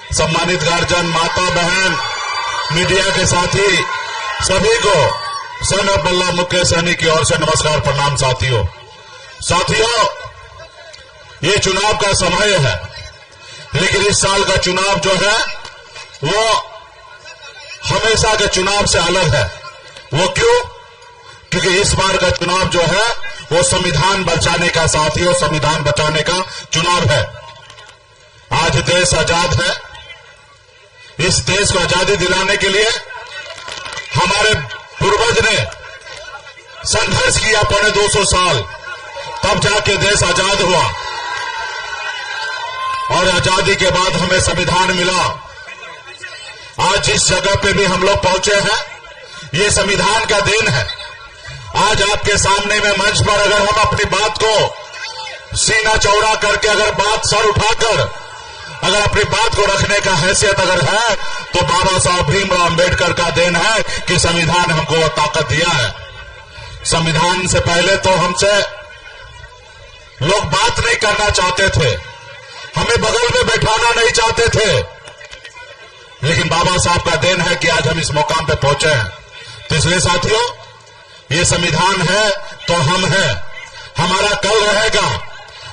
सम्मानित गार्जियन, माता बहन, मीडिया के साथी सभी को सन ऑफ बल्लभ मुकेश सहनी की ओर से नमस्कार, प्रणाम। साथियों, ये चुनाव का समय है, लेकिन इस साल का चुनाव जो है वो हमेशा के चुनाव से अलग है। वो क्यों? क्योंकि इस बार का चुनाव जो है वो संविधान बचाने का, साथियों, संविधान बचाने का चुनाव है। आज देश आजाद है। इस देश को आजादी दिलाने के लिए हमारे पूर्वज ने संघर्ष किया 250 साल, तब जाके देश आजाद हुआ और आजादी के बाद हमें संविधान मिला। आज जिस जगह पे भी हम लोग पहुंचे हैं, ये संविधान का देन है। आज आपके सामने में मंच पर अगर हम अपनी बात को सीना चौड़ा करके, अगर बात सर उठाकर, अगर अपनी बात को रखने का हैसियत अगर है, तो बाबा साहब भीमराव अंबेडकर का देन है कि संविधान हमको वो ताकत दिया है। संविधान से पहले तो हमसे लोग बात नहीं करना चाहते थे, हमें बगल में बैठाना नहीं चाहते थे, लेकिन बाबा साहब का देन है कि आज हम इस मुकाम पे पहुंचे हैं। तो इसलिए साथियों, ये संविधान है तो हम हैं, हमारा कल रहेगा।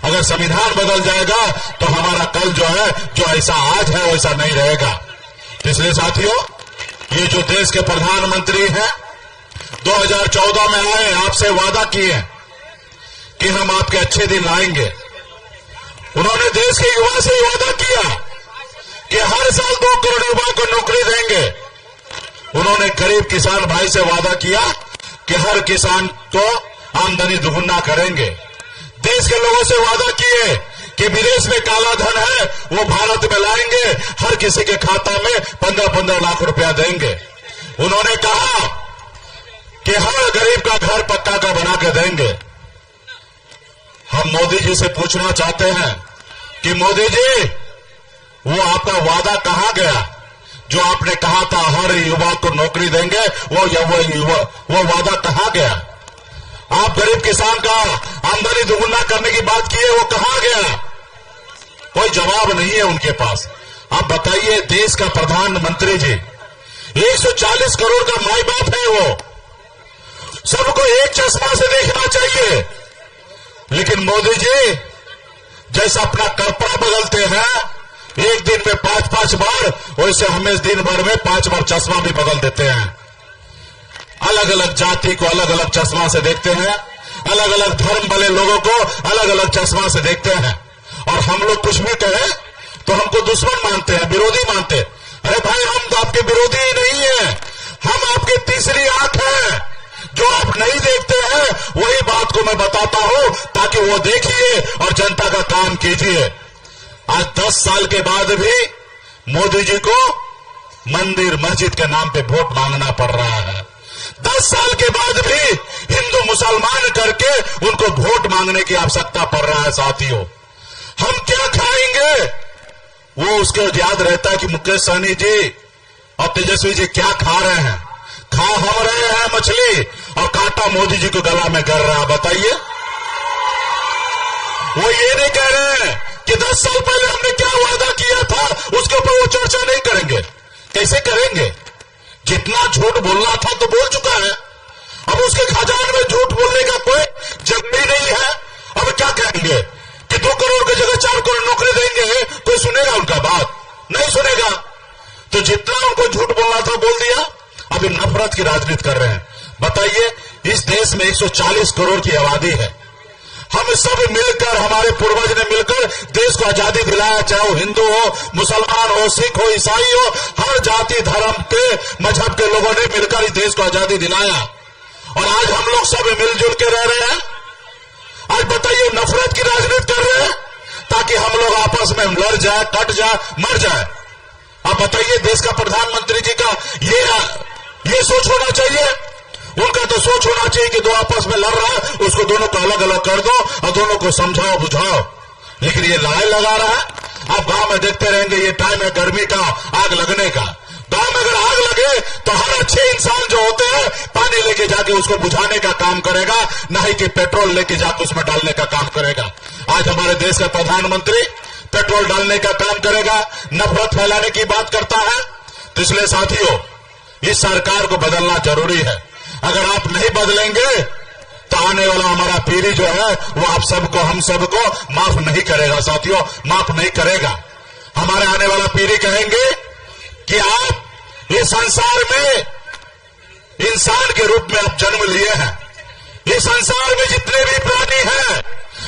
अगर संविधान बदल जाएगा तो हमारा कल जो है, जो ऐसा आज है वैसा नहीं रहेगा। तो इसलिए साथियों, ये जो देश के प्रधानमंत्री हैं, 2014 में आए, आपसे वादा किए कि हम आपके अच्छे दिन लाएंगे। उन्होंने देश के युवा से वादा किया कि हर साल 2 करोड़ युवा को नौकरी देंगे। उन्होंने गरीब किसान भाई से वादा किया कि हर किसान को आमदनी दुगुना करेंगे। देश के लोगों से वादा किए कि विदेश में काला धन है वो भारत में लाएंगे, हर किसी के खाता में 15-15 लाख रुपया देंगे। उन्होंने कहा कि हर गरीब का घर पक्का का बना के देंगे। हम मोदी जी से पूछना चाहते हैं कि मोदी जी, वो आपका वादा कहां गया? जो आपने कहा था हर युवा को नौकरी देंगे, वो वादा कहां गया? आप गरीब किसान का आमदनी दुगुना करने की बात किए, वो कहां गया? कोई जवाब नहीं है उनके पास। आप बताइए, देश का प्रधानमंत्री जी 140 करोड़ का माई बाप है, वो सबको एक चश्मा से देखना चाहिए। लेकिन मोदी जी जैसा अपना कपड़ा बदलते हैं एक दिन में 5-5 बार, वैसे हमें दिन भर में 5 बार चश्मा भी बदल देते हैं। अलग अलग जाति को अलग अलग चश्मा से देखते हैं, अलग अलग धर्म वाले लोगों को अलग अलग चश्मा से देखते हैं। और हम लोग कुछ भी कहें तो हमको दुश्मन मानते हैं, विरोधी मानते। अरे भाई, हम तो आपके विरोधी ही नहीं है, हम आपकी तीसरी आंख है। जो आप नहीं देखते हैं वही बात को मैं बताता हूं, ताकि वो देखिए और जनता का काम कीजिए। आज 10 साल के बाद भी मोदी जी को मंदिर मस्जिद के नाम पे वोट मांगना पड़ रहा है। 10 साल के बाद भी हिंदू मुसलमान करके उनको वोट मांगने की आवश्यकता पड़ रहा है। साथियों, हम क्या खाएंगे वो उसको याद रहता है कि मुकेश सहनी जी और तेजस्वी जी क्या खा रहे हैं। खा हम रहे हैं मछली और कांटा मोदी जी को गला में गर रहा है। बताइए, वो ये नहीं कह रहे हैं कि 10 साल पहले हमने क्या वादा किया था, उसके ऊपर वो चर्चा नहीं करेंगे। कैसे करेंगे? जितना झूठ बोलना था तो बोल चुका है, अब उसके खजाने में झूठ बोलने का कोई जगह ही नहीं है। अब क्या कहेंगे कि 2 करोड़ की जगह 4 करोड़ नौकरी देंगे? कोई सुनेगा उनका बात? नहीं सुनेगा। तो जितना उनको झूठ बोलना था बोल दिया। अभी नफरत की राजनीति कर रहे हैं। बताइए, इस देश में 140 करोड़ की आबादी है। हम सब मिलकर, हमारे पूर्वज ने मिलकर देश को आजादी दिलाया, चाहे वो हिंदू हो, मुसलमान हो, सिख हो, ईसाई हो, हर जाति धर्म के मजहब के लोगों ने मिलकर इस देश को आजादी दिलाया। और आज हम लोग सब मिलजुल के रह रहे हैं। आज बताइए, नफरत की राजनीति कर रहे हैं ताकि हम लोग आपस में लड़ जाए, कट जाए, मर जाए। आप बताइए, देश का प्रधानमंत्री जी का ये सोच होना चाहिए। उनका तो सोच होना चाहिए कि 2 आपस में लड़ रहा है, उसको दोनों को अलग अलग कर दो और दोनों को समझाओ, बुझाओ। लेकिन ये लड़ाई लगा रहा है। आप गांव में देखते रहेंगे, ये टाइम है गर्मी का, आग लगने का। गांव में अगर आग लगे तो हर अच्छे इंसान जो होते हैं पानी लेके जाके उसको बुझाने का काम करेगा, नहीं कि पेट्रोल लेके जाके उसमें डालने का काम करेगा। आज हमारे देश का प्रधानमंत्री पेट्रोल डालने का काम करेगा, नफरत फैलाने की बात करता है। तो इसलिए साथियों, इस सरकार को बदलना जरूरी है। अगर आप नहीं बदलेंगे तो आने वाला हमारा पीढ़ी जो है वो आप सबको, हम सबको माफ नहीं करेगा साथियों, माफ नहीं करेगा। हमारे आने वाला पीढ़ी कहेंगे कि आप इस संसार में इंसान के रूप में आप जन्म लिए हैं। इस संसार में जितने भी प्राणी हैं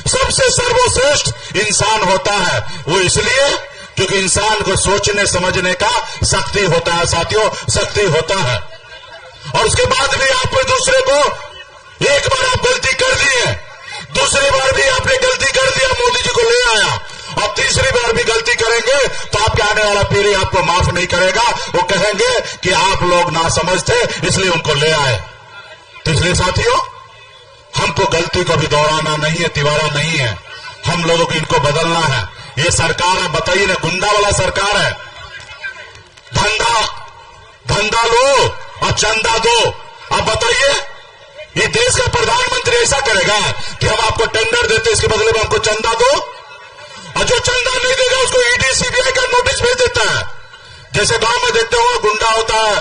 सबसे सर्वश्रेष्ठ इंसान होता है। वो इसलिए क्योंकि इंसान को सोचने समझने का शक्ति होता है साथियों, शक्ति होता है। और उसके बाद भी आप दूसरे को, एक बार आप गलती कर दिए, दूसरी बार भी आपने गलती कर दिया, मोदी जी को ले आया, और तीसरी बार भी गलती करेंगे तो आपके आने वाला पीढ़ी आपको माफ नहीं करेगा। वो कहेंगे कि आप लोग नासमझ थे इसलिए उनको ले आए। तो इसलिए साथियों, हमको गलती को भी दोहराना नहीं है, तिवारा नहीं है। हम लोगों को इनको बदलना है। ये सरकार है, बताइए ना, गुंडा वाला सरकार है। धंधा लो और चंदा दो। अब बताइए, ये देश का प्रधानमंत्री ऐसा करेगा कि हम आपको टेंडर देते, इसके बदले में हमको चंदा दो, और जो चंदा नहीं देगा उसको ईडी सीबीआई का नोटिस भेज देता है। जैसे गांव में देखते हो गुंडा होता है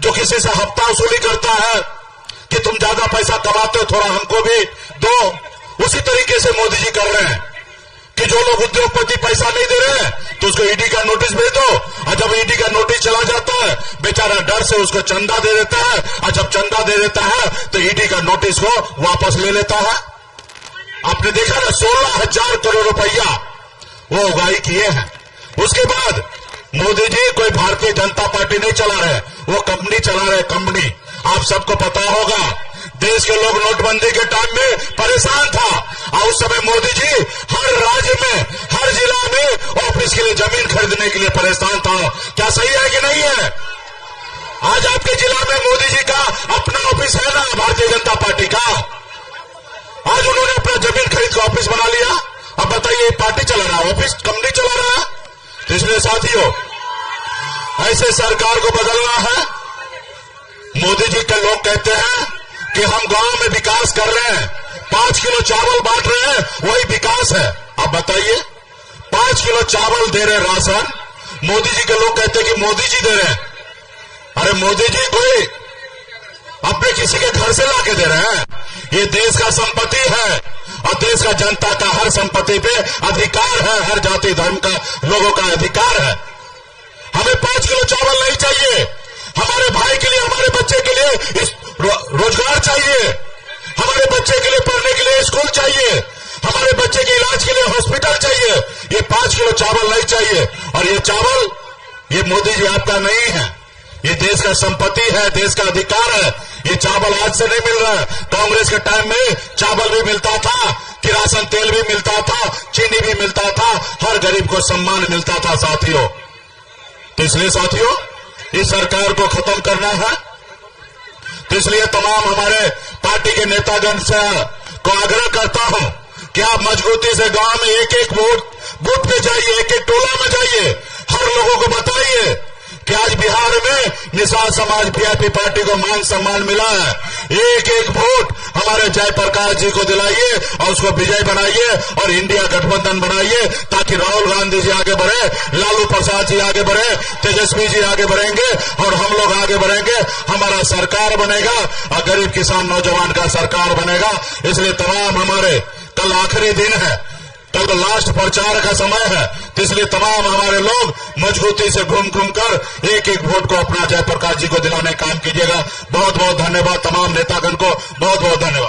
जो किसी से हफ्ता वसूली करता है कि तुम ज्यादा पैसा कमाते हो, थोड़ा हमको भी दो। उसी तरीके से मोदी जी कर रहे हैं कि जो लोग उद्योगपति पैसा नहीं दे रहे हैं तो उसको ईडी का नोटिस भेज दो, और जब ईडी का नोटिस चला जाता है बेचारा डर से उसको चंदा दे देता है, और जब चंदा दे देता है तो ईडी का नोटिस को वापस ले लेता है। आपने देखा ना, 16,000 करोड़ रुपया वो उगाही किए हैं। उसके बाद मोदी जी कोई भारतीय जनता पार्टी नहीं चला रहे, वो कंपनी चला रहे, कंपनी। आप सबको पता होगा, देश के लोग नोटबंदी के टाइम में परेशान था, और उस समय मोदी जी हर राज्य में, हर जिला में ऑफिस के लिए जमीन खरीदने के लिए परेशान था। क्या सही है कि नहीं है? आज आपके जिला में मोदी जी का अपना ऑफिस है ना, भारतीय जनता पार्टी का। आज उन्होंने अपना जमीन खरीद कर ऑफिस बना लिया। अब बताइए, पार्टी चला रहा है, ऑफिस कंपनी चला रहा है। तो इसलिए साथियों, ऐसे सरकार को बदलना है। मोदी जी के लोग कहते हैं कि हम गांव में विकास कर रहे हैं, 5 किलो चावल बांट रहे हैं, वही विकास है। अब बताइए, 5 किलो चावल दे रहे राशन, मोदी जी के लोग कहते हैं कि मोदी जी दे रहे हैं। अरे मोदी जी कोई अपने किसी के घर से लाके दे रहे हैं? ये देश का संपत्ति है, और देश का जनता का हर संपत्ति पे अधिकार है, हर जाति धर्म का लोगों का अधिकार है। हमें 5 किलो चावल नहीं चाहिए। हमारे भाई के लिए, हमारे बच्चे के लिए इस रोजगार चाहिए, हमारे बच्चे के लिए पढ़ने के लिए स्कूल चाहिए, हमारे बच्चे के इलाज के लिए हॉस्पिटल चाहिए। ये 5 किलो चावल नहीं चाहिए। और ये चावल, ये मोदी जी आपका नहीं है, ये देश का संपत्ति है, देश का अधिकार है। ये चावल आज से नहीं मिल रहा है। कांग्रेस के टाइम में चावल भी मिलता था, किरासन तेल भी मिलता था, चीनी भी मिलता था, हर गरीब को सम्मान मिलता था साथियों। तो इसलिए साथियों, इस सरकार को खत्म करना है। तो इसलिए तमाम हमारे पार्टी के नेतागण से को आग्रह करता हूं कि आप मजबूती से गांव में एक एक बूथ पे जाइए, एक एक टोला में जाइए, हर लोगों को बताइए कि आज बिहार में निषाद समाज वीआईपी पार्टी को मान सम्मान मिला है। एक एक वोट हमारे जयप्रकाश जी को दिलाइए और उसको विजय बनाइए और इंडिया गठबंधन बनाइए, ताकि राहुल गांधी जी आगे बढ़े, लालू प्रसाद जी आगे बढ़े, तेजस्वी जी आगे बढ़ेंगे और हम लोग आगे बढ़ेंगे। हमारा सरकार बनेगा और गरीब किसान नौजवान का सरकार बनेगा। इसलिए तमाम हमारे, कल आखिरी दिन है, कल लास्ट प्रचार का समय है, तो इसलिए तमाम हमारे लोग मजबूती से घूम घूम कर एक एक वोट को अपना जयप्रकाश जी को दिलाने का काम कीजिएगा। बहुत बहुत धन्यवाद तमाम नेतागण को, बहुत बहुत धन्यवाद।